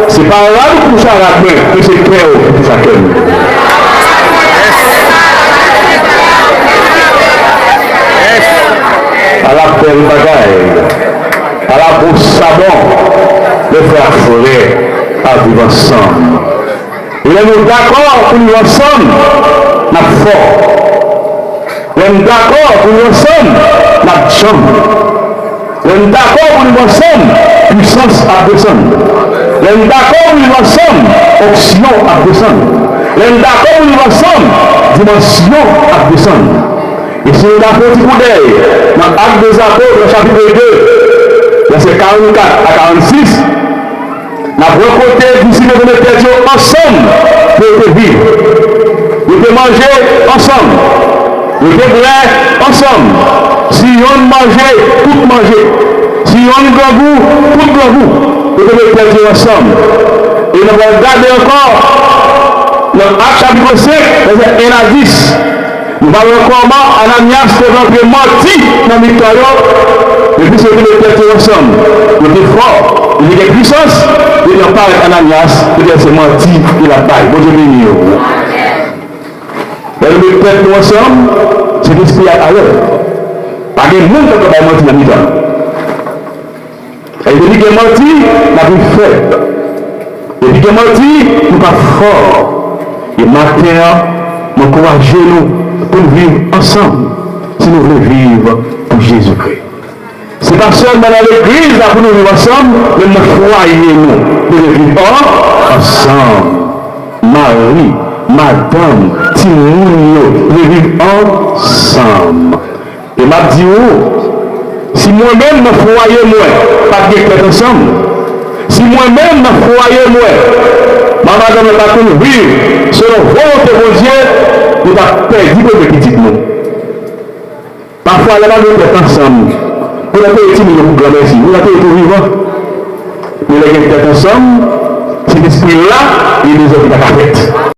C'est pas là pour ça la main, que c'est clair pour ça que à la belle bagaille, à la brosse savon, les frères forêts à vivre ensemble. Et là, nous d'accord pour nous ensemble, n'a fort. Nous d'accord pour nous ensemble, n'a chambre. Nous d'accord pour nous ensemble, puissance à descendre. Nous d'accord pour nous ensemble, option à descendre. Nous d'accord pour nous ensemble, dimension à descendre. Et si nous avons un petit coup d'œil, dans l'acte des apôtres, le chapitre 2, verset 44 à 46, nous avons rencontré d'ici de nos têtes ensemble pour vivre. Nous pouvons manger ensemble. Nous pouvons boire ensemble. Si on mange, tout manger. Si on grand goût, tout grand goût. Nous pouvons perdre ensemble. Et nous allons regarder encore dans l'acte chapitre 5, verset 1 à 10. Nous allons comment Ananias se rendre menti dans le victoire. Et puis c'est que nous perdons ensemble. Nous sommes forts. Il y a des puissances. Il n'y a pas Ananias. Il y a c'est menti. Il a pas. Bon Dieu béni. Mais nous perdons ensemble. C'est l'esprit à l'heure. Pas de monde qui va mentir dans le temps. Et il dit que menti n'a plus fait. Il dit que menti n'est pas fort. Et maintenant, m'encouragez-nous pour vivre ensemble. Si nous voulons vivre pour Jésus-Christ. C'est pas seulement dans l'église là pour nous vivre ensemble, mais nous croyons nous de vivre ensemble. Marie, madame, Timounio, de vivre ensemble. Et m'a dit, si moi-même me croyais moi, pas de quelque ensemble. Si moi-même me croyais moi, ma madame ne va pas vivre selon volonté de Dieu, nous avons perdu de petits nous. Parfois, la maman est ensemble. Vous avez été mis au grand merci. Vous avez été vivant. Nous avons été ensemble. Cet esprit-là, il nous a fait la fête.